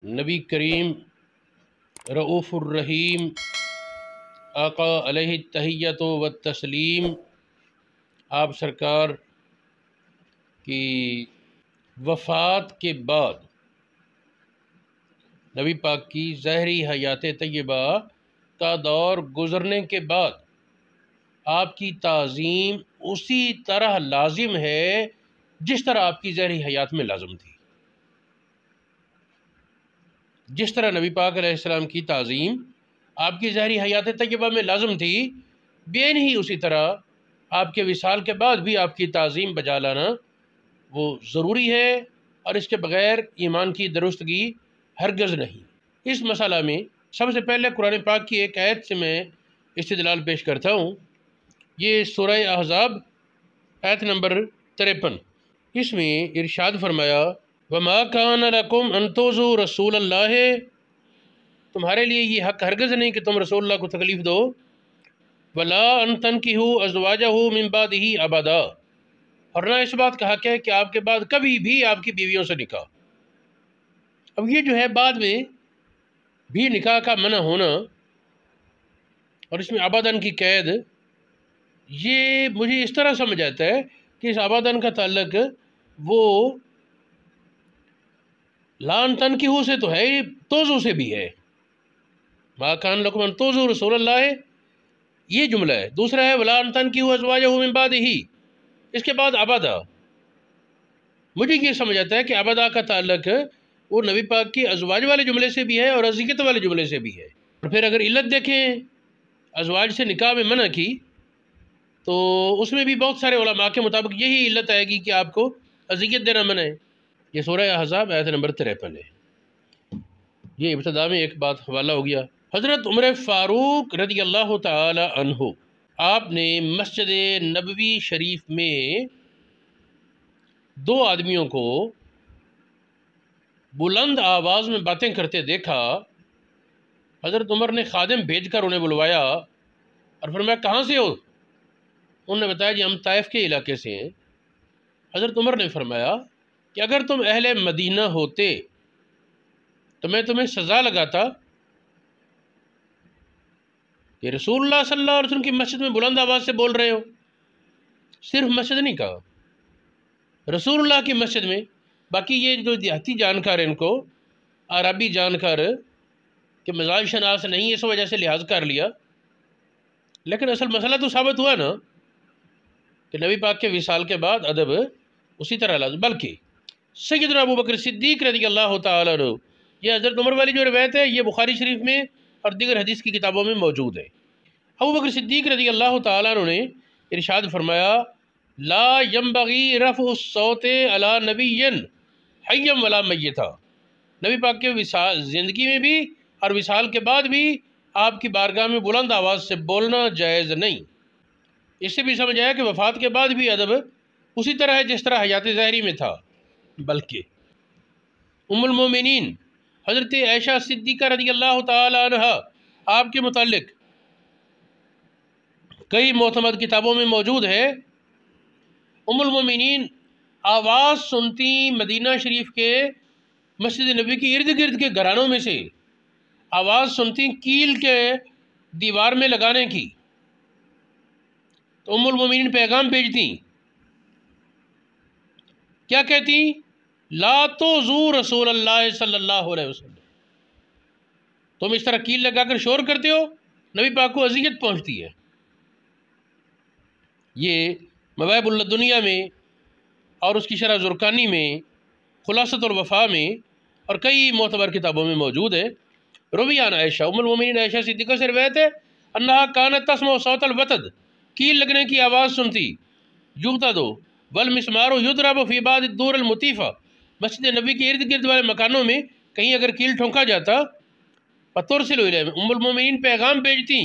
نبی کریم رؤوف الرحیم آقا علیہ التحیۃ و تسلیم، آپ سرکار کی وفات کے بعد نبی پاک کی ظاہری حیات طیبہ کا دور گزرنے کے بعد آپ کی تعظیم اسی طرح لازم ہے جس طرح آپ کی ظاہری حیات میں لازم تھی۔ جس طرح نبی پاک علیہ السلام کی تعظیم آپ کی ظاہری حیات طیبہ میں لازم تھی، بین ہی اسی طرح آپ کے وصال کے بعد بھی آپ کی تعظیم بجا لانا وہ ضروری ہے، اور اس کے بغیر ایمان کی درستگی ہرگز نہیں۔ اس مسئلہ میں سب سے پہلے قرآن پاک کی ایک آیت سے میں استدلال پیش کرتا ہوں۔ یہ سورہ احزاب آیت نمبر 53، اس میں ارشاد فرمایا وَمَا كَانَ لَكُمْ أَن تُؤْذُوا رَسُولَ اللَّهِ، تمہارے لیے یہ حق ہرگز نہیں کہ تم رسول اللہ کو تکلیف دو، وَلَا أَن تَنكِحُوا أَزْوَاجَهُ مِن بَعْدِهِ أَبَدًا، اور نہ اس بات کا حق ہے کہ آپ کے بعد کبھی بھی آپ کی بیویوں سے نکاح۔ اب یہ جو ہے بعد میں بھی نکاح کا منع ہونا اور اس میں ابداً کی قید، یہ مجھے اس طرح سمجھ آتا ہے کہ اس ابداً کا تعلق وہ لان تنکیحو سے تو ہے، توزو سے بھی ہے۔ ما کان لکم ان توزو رسول اللہ، یہ جملہ ہے۔ دوسرا ہے ولا ان تنکیحو ازواجہ من بعدہ، اس کے بعد ابدا۔ مجھے یہ سمجھ آتا ہے کہ ابدا کا تعلق وہ نبی پاک کی ازواج والے جملے سے بھی ہے اور ازیکت والے جملے سے بھی ہے۔ اور پھر اگر علت دیکھیں ازواج سے نکاح میں منع کی تو اس میں بھی بہت سارے علماء کے مطابق یہی علت آئے گی کہ آپ کو اذیت دینا منع ہے۔ یہ سورہ احزاب آیت نمبر 53 ہے۔ یہ ابتدا میں ایک بات حوالہ ہو گیا۔ حضرت عمر فاروق رضی اللہ تعالی عنہ، آپ نے مسجد نبوی شریف میں دو آدمیوں کو بلند آواز میں باتیں کرتے دیکھا۔ حضرت عمر نے خادم بھیج کر انہیں بلوایا اور فرمایا کہاں سے ہو؟ انہوں نے بتایا جی ہم طائف کے علاقے سے ہیں۔ حضرت عمر نے فرمایا کہ اگر تم اہل مدینہ ہوتے تو میں تمہیں سزا لگاتا کہ رسول اللہ صلی اللہ علیہ وسلم کی مسجد میں بلند آواز سے بول رہے ہو۔ صرف مسجد نہیں کہا، رسول اللہ کی مسجد میں۔ باقی یہ جو دیہاتی جانکار ان کو عربی جانکار کہ مزاج شناس نہیں، اس وجہ سے لحاظ کر لیا، لیکن اصل مسئلہ تو ثابت ہوا نا کہ نبی پاک کے وصال کے بعد ادب اسی طرح لازم۔ بلکہ سیدنا ابو بکر صدیق رضی اللہ تعالیٰ عنہ، یہ حضرت عمر والی جو روایت ہے یہ بخاری شریف میں اور دیگر حدیث کی کتابوں میں موجود ہے۔ ابو بکر صدیق رضی اللہ تعالیٰ عنہ نے ارشاد فرمایا لا ينبغي رفع الصوت علی نبی حیا ولا میتا، نبی پاک کے زندگی میں بھی اور وصال کے بعد بھی آپ کی بارگاہ میں بلند آواز سے بولنا جائز نہیں۔ اس سے بھی سمجھ آیا کہ وفات کے بعد بھی ادب اسی طرح ہے جس طرح حیات ظاہری میں تھا۔ بلکہ ام المومنین حضرت عائشہ صدیقہ رضی اللہ تعالی عنہ، آپ کے متعلق کئی معتمد کتابوں میں موجود ہے، ام المومنین آواز سنتی مدینہ شریف کے مسجد نبی کی ارد گرد کے گھرانوں میں سے آواز سنتی کیل کے دیوار میں لگانے کی، تو ام المومنین پیغام بھیجتی، کیا کہتی؟ لا تؤذوا رسول اللہ صلی اللہ علیہ وسلم، تم اس طرح کیل لگا کر شور کرتے ہو، نبی پاک کو اذیت پہنچتی ہے۔ یہ مواہب اللدنیہ میں اور اس کی شرح زرقانی میں، خلاصۃ الوفا میں اور کئی معتبر کتابوں میں موجود ہے۔ روی عن عائشہ، ام المومنین عائشہ صدیقہ سے روایت ہے انہا کانت تسمع صوت الوتد، کیل لگنے کی آواز سنتی، یوتد والمسمار یضرب فی بعض الدور المطیفہ، مسجد نبی کے ارد گرد والے مکانوں میں کہیں اگر کیل ٹھونکا جاتا، فترسل الیہ، ام المومنین پیغام بھیجتی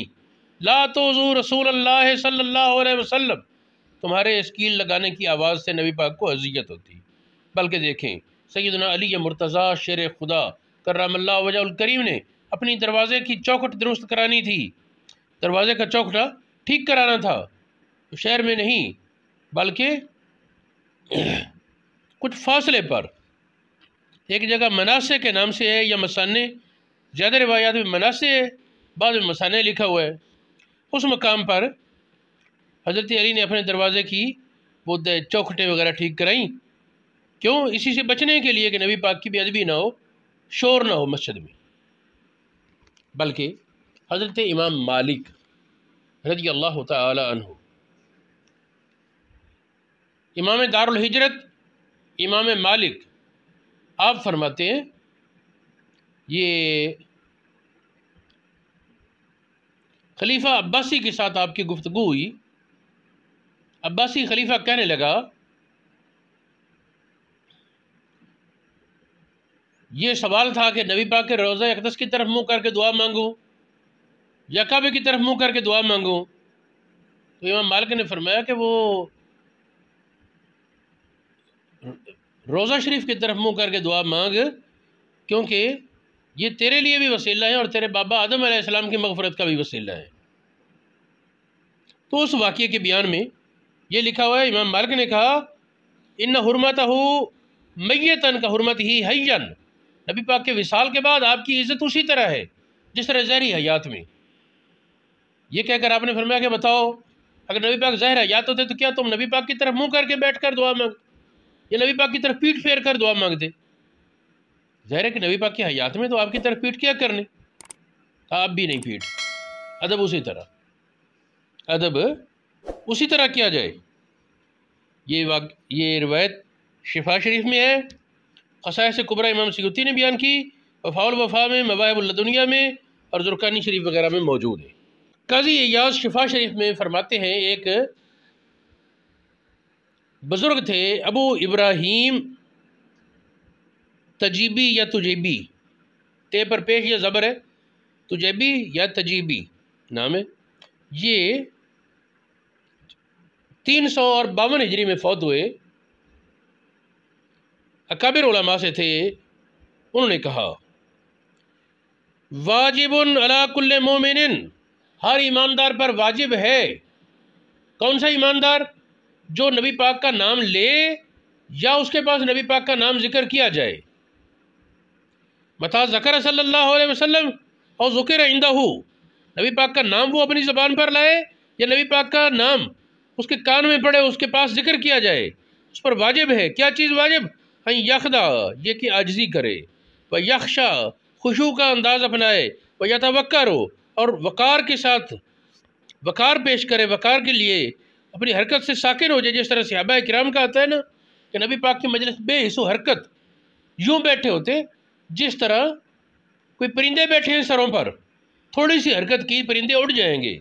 لا تؤذوا رسول اللہ صلی اللہ علیہ وسلم، تمہارے اس کیل لگانے کی آواز سے نبی پاک کو اذیت ہوتی۔ بلکہ دیکھیں سیدنا علی مرتضیٰ شیر خدا کرم اللہ وجہ الکریم نے اپنی دروازے کی چوکھٹ درست کرانی تھی، دروازے کا چوکھٹا ٹھیک کرانا تھا، تو شہر میں نہیں بلکہ کچھ فاصلے پر ایک جگہ مناسے کے نام سے ہے یا مسانے، زیادہ روایات میں مناسے ہے، بعض میں مسانے لکھا ہوا ہے۔ اس مقام پر حضرت علی نے اپنے دروازے کی وہ چوکھٹیں وغیرہ ٹھیک کرائیں، کیوں؟ اسی سے بچنے کے لیے کہ نبی پاک کی بے ادبی نہ ہو، شور نہ ہو مسجد میں۔ بلکہ حضرت امام مالک رضی اللہ تعالی عنہ، امام دار الحجرت، امام مالک، آپ فرماتے ہیں یہ خلیفہ عباسی کے ساتھ آپ کی گفتگو ہوئی۔ عباسی خلیفہ کہنے لگا یہ سوال تھا کہ نبی پاک کے روضہ اقدس کی طرف منہ کر کے دعا مانگوں یا کعبے کی طرف منہ کر کے دعا مانگوں؟ تو امام مالک نے فرمایا کہ وہ روضہ شریف کی طرف منہ کر کے دعا مانگ، کیونکہ یہ تیرے لیے بھی وسیلہ ہے اور تیرے بابا آدم علیہ السلام کی مغفرت کا بھی وسیلہ ہے۔ تو اس واقعے کے بیان میں یہ لکھا ہوا ہے، امام مالک نے کہا ان حرمتہ میتن کا حرمت ہی حیًا، نبی پاک کے وصال کے بعد آپ کی عزت اسی طرح ہے جس طرح ظاہری حیات میں۔ یہ کہہ کر آپ نے فرمایا کہ بتاؤ اگر نبی پاک ظاہر حیات ہوتے تو کیا تم نبی پاک کی طرف منہ کر کے بیٹھ کر دعا مانگ یا نبی پاک کی طرف پیٹ پھیر کر دعا مانگتے؟ ظاہر ہے کہ نبی پاک کی حیات میں تو آپ کی طرف پیٹ کیا کرنے، آپ بھی نہیں پیٹ، ادب اسی طرح، ادب اسی طرح کیا جائے۔ یہ روایت شفا شریف میں ہے، خصائص کبریٰ امام سیوطی نے بیان کی، وفاء الوفا میں، مواہب اللدنیہ میں اور زرقانی شریف وغیرہ میں موجود ہے۔ قاضی ایاز شفا شریف میں فرماتے ہیں ایک بزرگ تھے ابو ابراہیم تجیبی یا تجیبی، تے پر پیش یا زبر ہے، تجیبی یا تجیبی نام ہے، یہ 352 ہجری میں فوت ہوئے، اکابر علماء سے تھے۔ انہوں نے کہا واجب علی کل مومن، ہر ایماندار پر واجب ہے۔ کون سا ایماندار؟ جو نبی پاک کا نام لے یا اس کے پاس نبی پاک کا نام ذکر کیا جائے، متى ذکر صلی اللہ علیہ وسلم اور ذکر عندہ، نبی پاک کا نام وہ اپنی زبان پر لائے یا نبی پاک کا نام اس کے کان میں پڑے، اس کے پاس ذکر کیا جائے، اس پر واجب ہے۔ کیا چیز واجب؟ ان یخضع، یہ کہ عاجزی کرے، و یخشع، خشوع کا انداز اپنائے، و یتوکر، اور وقار کے ساتھ وقار پیش کرے، وقار کے لیے اپنی حرکت سے ساکن ہو جائے، جس طرح صحابہ کرام کا آتا ہے نا کہ نبی پاک کی مجلس بے حس و حرکت، یوں بیٹھے ہوتے جس طرح کوئی پرندے بیٹھے ہیں سروں پر، تھوڑی سی حرکت کی پرندے اڑ جائیں گے،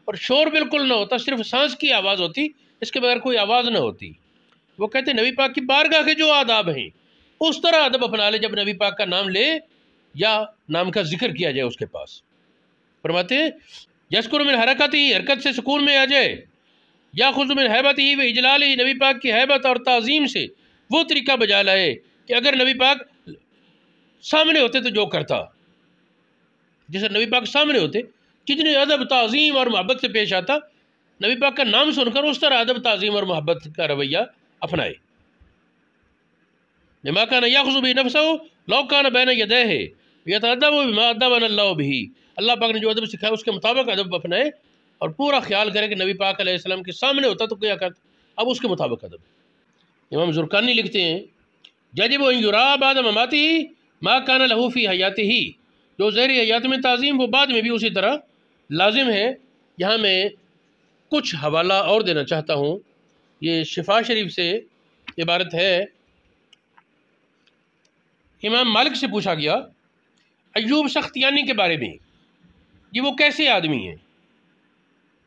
اور شور بالکل نہ ہوتا، صرف سانس کی آواز ہوتی، اس کے بغیر کوئی آواز نہ ہوتی۔ وہ کہتے ہیں نبی پاک کی بارگاہ کے جو آداب ہیں اس طرح ادب اپنا لے جب نبی پاک کا نام لے یا نام کا ذکر کیا جائے اس کے پاس۔ فرماتے ہیں یذکر من حرکت ہی، حرکت سے سکون میں آ جائے، یا خذ من ہیبت ہی و اجلال ہی، نبی پاک کی ہیبت اور تعظیم سے وہ طریقہ بجا لائے کہ اگر نبی پاک سامنے ہوتے تو جو کرتا، جیسے نبی پاک سامنے ہوتے کتنے ادب تعظیم اور محبت سے پیش آتا، نبی پاک کا نام سن کر اس طرح ادب تعظیم اور محبت کا رویہ اپنائے۔ بما کان یاخذ به نفسه لو کان بین یدیہ یتادب بما ادبنا اللہ به، اللہ پاک نے جو ادب سکھایا اس کے مطابق ادب اپنائے اور پورا خیال کرے کہ نبی پاک علیہ السلام کے سامنے ہوتا تو کیا کرتا، اب اس کے مطابق ادب۔ امام زرقانی لکھتے ہیں یجب ان یرا بعد مماته ما کان له فی حیاته، جو ظاہری حیات میں تعظیم وہ بعد میں بھی اسی طرح لازم ہے۔ یہاں میں کچھ حوالہ اور دینا چاہتا ہوں، یہ شفا شریف سے عبارت ہے۔ امام مالک سے پوچھا گیا ایوب سختیانی کے بارے میں، یہ وہ کیسے آدمی ہیں؟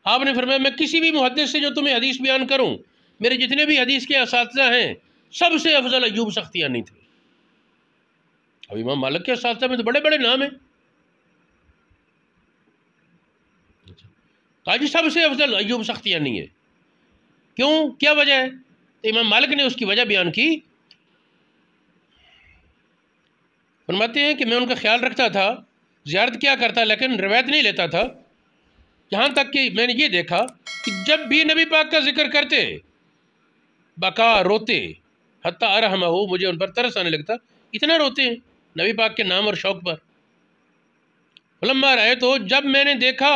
آپ نے فرمایا میں کسی بھی محدث سے جو تمہیں حدیث بیان کروں، میرے جتنے بھی حدیث کے اساتذہ ہیں سب سے افضل ایوب سختیانی تھے۔ اب امام مالک کے اساتذہ میں تو بڑے بڑے نام ہیں، قاضی سب سے افضل ایوب سختیانی ہے، کیوں؟ کیا وجہ ہے؟ تو امام مالک نے اس کی وجہ بیان کی، فرماتے ہیں کہ میں ان کا خیال رکھتا تھا، زیارت کیا کرتا لیکن روایت نہیں لیتا تھا، یہاں تک کہ میں نے یہ دیکھا کہ جب بھی نبی پاک کا ذکر کرتے بکا روتے، حتیٰ ارحمہ، مجھے ان پر ترس آنے لگتا، اتنا روتے ہیں نبی پاک کے نام اور شوق پر. فلما رأیت تو جب میں نے دیکھا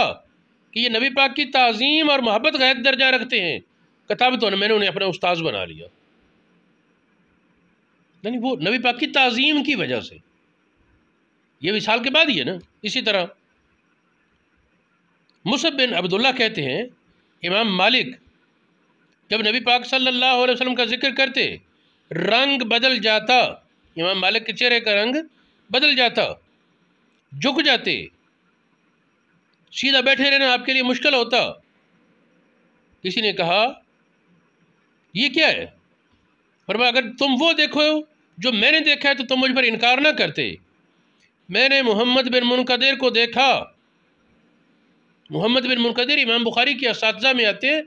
کہ یہ نبی پاک کی تعظیم اور محبت غیر درجہ رکھتے ہیں کتابت میں نے انہیں اپنا استاذ بنا لیا. یعنی وہ نبی پاک کی تعظیم کی وجہ سے. یہ وصال کے بعد ہی ہے نا. اسی طرح مصعب بن عبداللہ کہتے ہیں امام مالک جب نبی پاک صلی اللہ علیہ وسلم کا ذکر کرتے رنگ بدل جاتا. امام مالک کے چہرے کا رنگ بدل جاتا، جھک جاتے، سیدھا بیٹھے رہنا آپ کے لیے مشکل ہوتا. کسی نے کہا یہ کیا ہے؟ فرمایا اگر تم وہ دیکھو جو میں نے دیکھا ہے تو تم مجھ پر انکار نہ کرتے. میں نے محمد بن منقدر کو دیکھا. محمد بن منقدر امام بخاری کے اساتذہ میں آتے ہیں،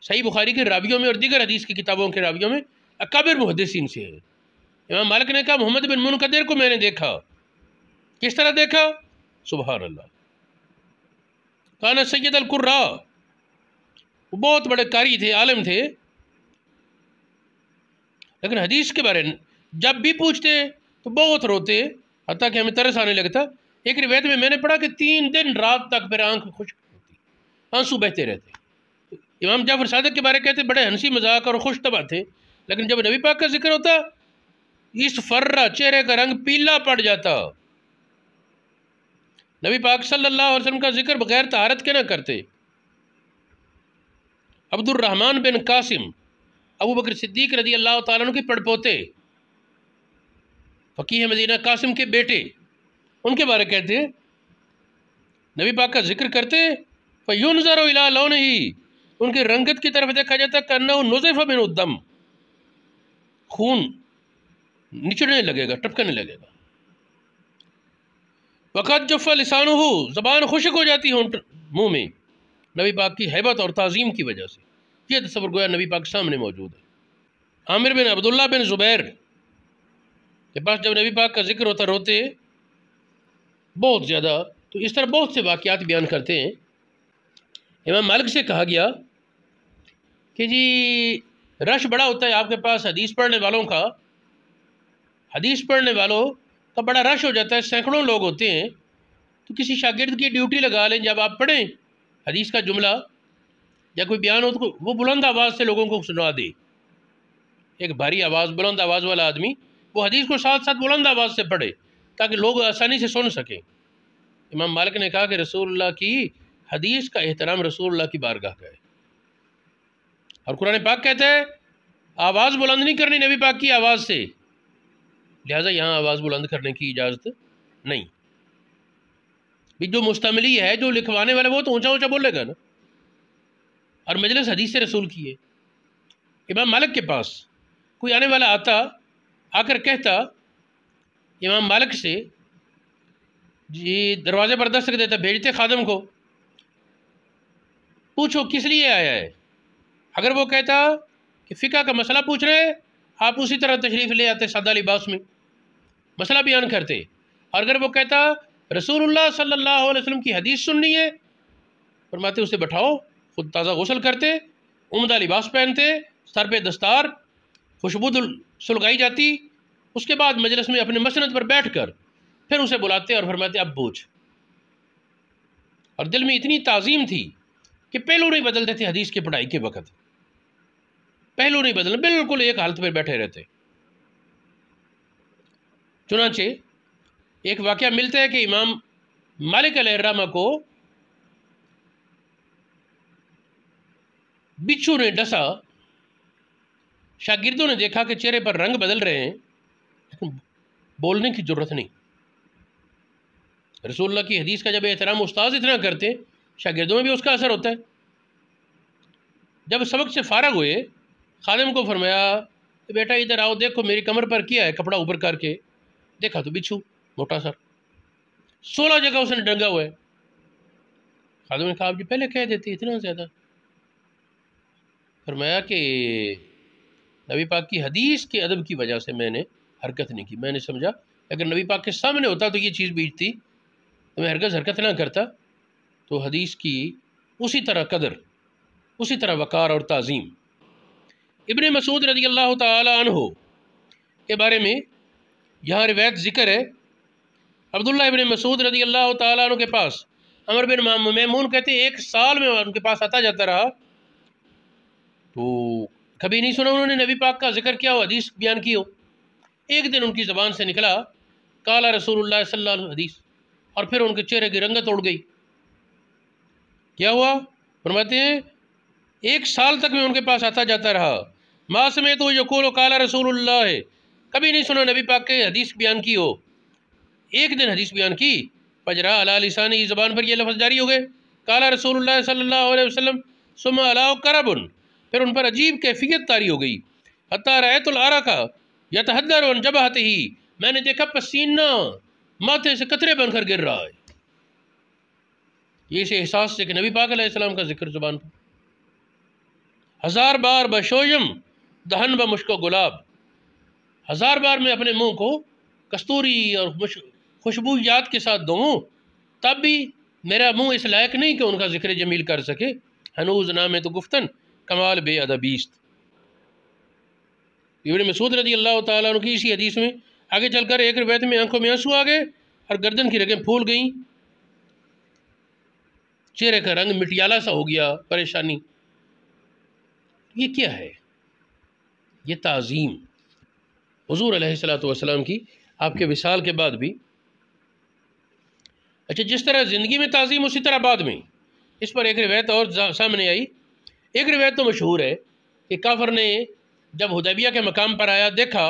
صحیح بخاری کے راویوں میں اور دیگر حدیث کی کتابوں کے راویوں میں اکابر محدثین سے ہیں. امام مالک نے کہا محمد بن منقدر کو میں نے دیکھا. کس طرح دیکھا؟ سبحان اللہ. کانا سید القراء، وہ بہت بڑے قاری تھے، عالم تھے، لیکن حدیث کے بارے میں جب بھی پوچھتے تو بہت روتے، حتیٰ کہ ہمیں ترس آنے لگتا. ایک روایت میں نے پڑھا کہ 3 دن رات تک پھر آنکھ خشک ہوتی، آنسو بہتے رہتے. امام جعفر صادق کے بارے کہتے بڑے ہنسی مذاق اور خوش طبع تھے، لیکن جب نبی پاک کا ذکر ہوتا اس فرہ چہرے کا رنگ پیلا پڑ جاتا. نبی پاک صلی اللہ علیہ وسلم کا ذکر بغیر طہارت کے نہ کرتے. عبد الرحمن بن قاسم ابو بکر صدیق رضی اللہ تعالیٰ عنہ کے پڑپوتے، فقیہ مدینہ قاسم کے بیٹے، ان کے بارے کہتے ہیں نبی پاک کا ذکر کرتے فَيُنظَرُ إِلَىٰ لَوْنِهِ، ان کے رنگت کی طرف دیکھا جاتا كَأَنَّهُ نُزِفَ مِنْهُ الدَّمُ، خون نچڑنے لگے گا، ٹپکنے لگے گا. وَقَدْ جَفَّ لِسَانُهُ، زبان خشک ہو جاتی ہے منہ میں نبی پاک کی ہیبت اور تعظیم کی وجہ سے. یہ تصور گویا نبی پاک سامنے موجود ہے. عامر بن عبداللہ بن زبیر کے پاس جب نبی پاک کا ذکر ہوتا روتے بہت زیادہ. تو اس طرح بہت سے واقعات بیان کرتے ہیں. امام مالک سے کہا گیا کہ جی رش بڑا ہوتا ہے آپ کے پاس حدیث پڑھنے والوں کا، حدیث پڑھنے والوں کا بڑا رش ہو جاتا ہے، سینکڑوں لوگ ہوتے ہیں، تو کسی شاگرد کی ڈیوٹی لگا لیں جب آپ پڑھیں حدیث کا جملہ یا کوئی بیان ہو تو وہ بلند آواز سے لوگوں کو سنا دے. ایک بھاری آواز بلند آواز والا آدمی وہ حدیث کو ساتھ ساتھ بلند آواز سے پڑھے تاکہ لوگ آسانی سے سن سکیں. امام مالک نے کہا کہ رسول اللہ کی حدیث کا احترام رسول اللہ کی بارگاہ کا ہے، اور قرآن پاک کہتا ہے آواز بلند نہیں کرنی نبی پاک کی آواز سے، لہٰذا یہاں آواز بلند کرنے کی اجازت نہیں. جو مستعملی ہے، جو لکھوانے والا وہ تو اونچا اونچا بولے گا نا، اور مجلس حدیث رسول کی ہے. امام مالک کے پاس کوئی آنے والا آتا، آ کر کہتا امام مالک سے، جی دروازے پر دستک دیتا، بھیجتے خادم کو پوچھو کس لیے آیا ہے. اگر وہ کہتا کہ فقہ کا مسئلہ پوچھ رہے آپ اسی طرح تشریف لے آتے سادہ لباس میں، مسئلہ بیان کرتے. اور اگر وہ کہتا رسول اللہ صلی اللہ علیہ وسلم کی حدیث سننی ہے، فرماتے اسے بٹھاؤ، خود تازہ غسل کرتے، عمدہ لباس پہنتے، سر پہ دستار، خوشبو سلگائی جاتی. اس کے بعد مجلس میں اپنے مسند پر بیٹھ کر پھر اسے بلاتے اور فرماتے اب پوچھ. اور دل میں اتنی تعظیم تھی کہ پہلو نہیں بدلتے تھے. حدیث کی پڑھائی کے وقت پہلو نہیں بدلنا، بالکل ایک حالت پہ بیٹھے رہتے. چنانچہ ایک واقعہ ملتا ہے کہ امام مالک علیہ الرحمہ کو بچھو نے ڈسا. شاگردوں نے دیکھا کہ چہرے پر رنگ بدل رہے ہیں لیکن بولنے کی ضرورت نہیں. رسول اللہ کی حدیث کا جب احترام استاذ اتنا کرتے شاگردوں میں بھی اس کا اثر ہوتا ہے. جب سبق سے فارغ ہوئے خادم کو فرمایا کہ بیٹا ادھر آؤ، دیکھو میری کمر پر کیا ہے، کپڑا اوپر کر کے دیکھا تو بچھو موٹا سر 16 جگہ اس نے ڈنگا ہوا ہے. خادم نے کہا آپ جی پہلے کہہ دیتے اتنا زیادہ. فرمایا کہ نبی پاک کی حدیث کے ادب کی وجہ سے میں نے حرکت نہیں کی. میں نے سمجھا اگر نبی پاک کے سامنے ہوتا تو یہ چیز بیچتی تو میں ہرگز حرکت نہ کرتا. تو حدیث کی اسی طرح قدر، اسی طرح وقار اور تعظیم. ابن مسعود رضی اللہ تعالی عنہ کے بارے میں یہاں روایت ذکر ہے عبداللہ ابن مسعود رضی اللہ تعالیٰ عنہ کے پاس عمر بن میمون کہتے ہیں 1 سال میں ان کے پاس آتا جاتا رہا تو کبھی نہیں سنا انہوں نے نبی پاک کا ذکر کیا ہو، حدیث بیان کی ہو۔ ایک دن ان کی زبان سے نکلا قال رسول اللہ صلی اللہ علیہ وسلم حدیث، اور پھر ان کے چہرے کی رنگت اڑ گئی۔ کیا ہوا؟ فرماتے ہیں 1 سال تک میں ان کے پاس آتا جاتا رہا، ما سمعت یقول قال رسول اللہ، کبھی نہیں سنا نبی پاک کے حدیث بیان کی ہو۔ ایک دن حدیث بیان کی، فجرا علی لسانی، زبان پر یہ لفظ جاری ہو گئے، قال رسول اللہ صلی اللہ علیہ وسلم ثم علی کرب، پھر ان پر عجیب کیفیت طاری ہو گئی، حتی رأیت العرق یتحدر عن جبہتہ، میں نے دیکھا پسینہ ماتھے سے قطرے بن کر گر رہا ہے۔ یہ اسے احساس سے کہ نبی پاک علیہ السلام کا ذکر زبان پر، 1000 بار بشویم دہن بمشک و گلاب، 1000 بار میں اپنے منہ کو کستوری اور خوشبویات کے ساتھ دھوؤں تب بھی میرا منہ اس لائق نہیں کہ ان کا ذکر جمیل کر سکے، ہنوز نام تو گفتن کمال بے ادبیست۔ ابن مسعود رضی اللہ تعالیٰ عنہ کی اسی حدیث میں آگے چل کر ایک روایت میں آنکھوں میں آنسو آ گئے اور گردن کی رگیں پھول گئیں، چہرے کا رنگ مٹیالہ سا ہو گیا، پریشانی۔ یہ کیا ہے؟ یہ تعظیم حضور علیہ السلام کی آپ کے وصال کے بعد بھی۔ اچھا، جس طرح زندگی میں تعظیم اسی طرح بعد میں۔ اس پر ایک روایت اور سامنے آئی، ایک روایت تو مشہور ہے کہ کافر نے جب حدیبیہ کے مقام پر آیا، دیکھا،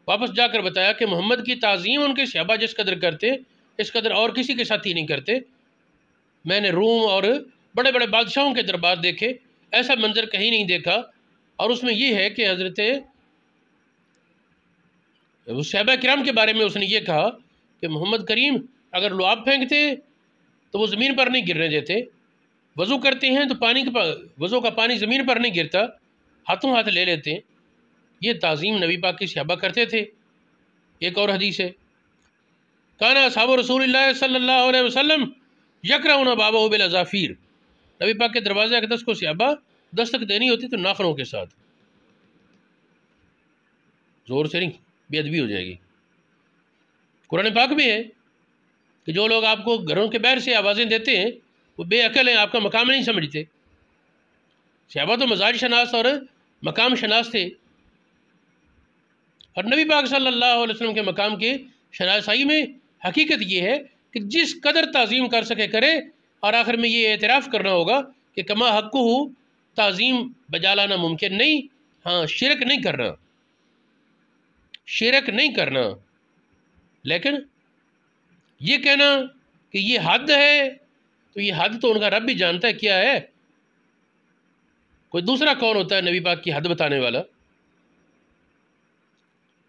واپس جا کر بتایا کہ محمد کی تعظیم ان کے صحابہ جس قدر کرتے اس قدر اور کسی کے ساتھی نہیں کرتے۔ میں نے روم اور بڑے بڑے بادشاہوں کے دربار دیکھے، ایسا منظر کہیں نہیں دیکھا، اور اس میں یہ ہے کہ حضرت صحابہ کرام کے بارے میں اس نے یہ کہا کہ محمد کریم اگر لعاب پھینکتے تو وہ زمین پر نہیں گرنے دیتے، وضو کرتے ہیں تو وضو کا پانی زمین پر نہیں گرتا، ہاتھوں ہاتھ لے لیتے ہیں۔ یہ تعظیم نبی پاک کی صحابہ کرتے تھے۔ ایک اور حدیث ہے، کانا اصحاب رسول اللہ صلی اللہ علیہ وسلم یکرہون بابہ بالاظافیر، نبی پاک کے دروازے اقدس کو صحابہ دستک دینی ہوتی تو ناخنوں کے ساتھ، زور سے نہیں، بے ادبی ہو جائے گی۔ قرآن پاک میں ہے کہ جو لوگ آپ کو گھروں کے باہر سے آوازیں دیتے ہیں وہ بے عقل ہیں، آپ کا مقام نہیں سمجھتے۔ صحابہ تو مزاج شناس اور مقام شناس تھے، اور نبی پاک صلی اللہ علیہ وسلم کے مقام کے شناسائی میں حقیقت یہ ہے کہ جس قدر تعظیم کر سکے کرے، اور آخر میں یہ اعتراف کرنا ہوگا کہ کما حق ہو تعظیم بجا لانا ممکن نہیں، ہاں شرک نہیں کرنا، شرک نہیں کرنا، لیکن یہ کہنا کہ یہ حد ہے تو یہ حد تو ان کا رب بھی جانتا ہے کیا ہے۔ کوئی دوسرا کون ہوتا ہے نبی پاک کی حد بتانے والا؟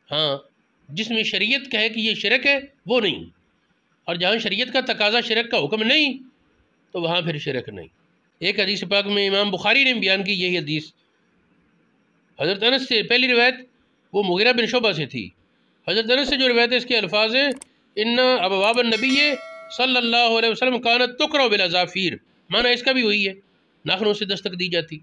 ہاں، جس میں شریعت کہے کہ یہ شرک ہے وہ نہیں، اور جہاں شریعت کا تقاضا شرک کا حکم نہیں تو وہاں پھر شرک نہیں۔ ایک حدیث پاک میں امام بخاری نے بیان کی یہی حدیث، حضرت انس سے پہلی روایت وہ مغیرہ بن شعبہ سے تھی۔ حضرت انس سے جو روایت ہے اس کے الفاظ ہیں، ان ابواب النبی صلی اللہ علیہ وسلم کانت تقرأ بالاظافیر، معنی اس کا بھی وہی ہے، ناخنوں سے دستک دی جاتی۔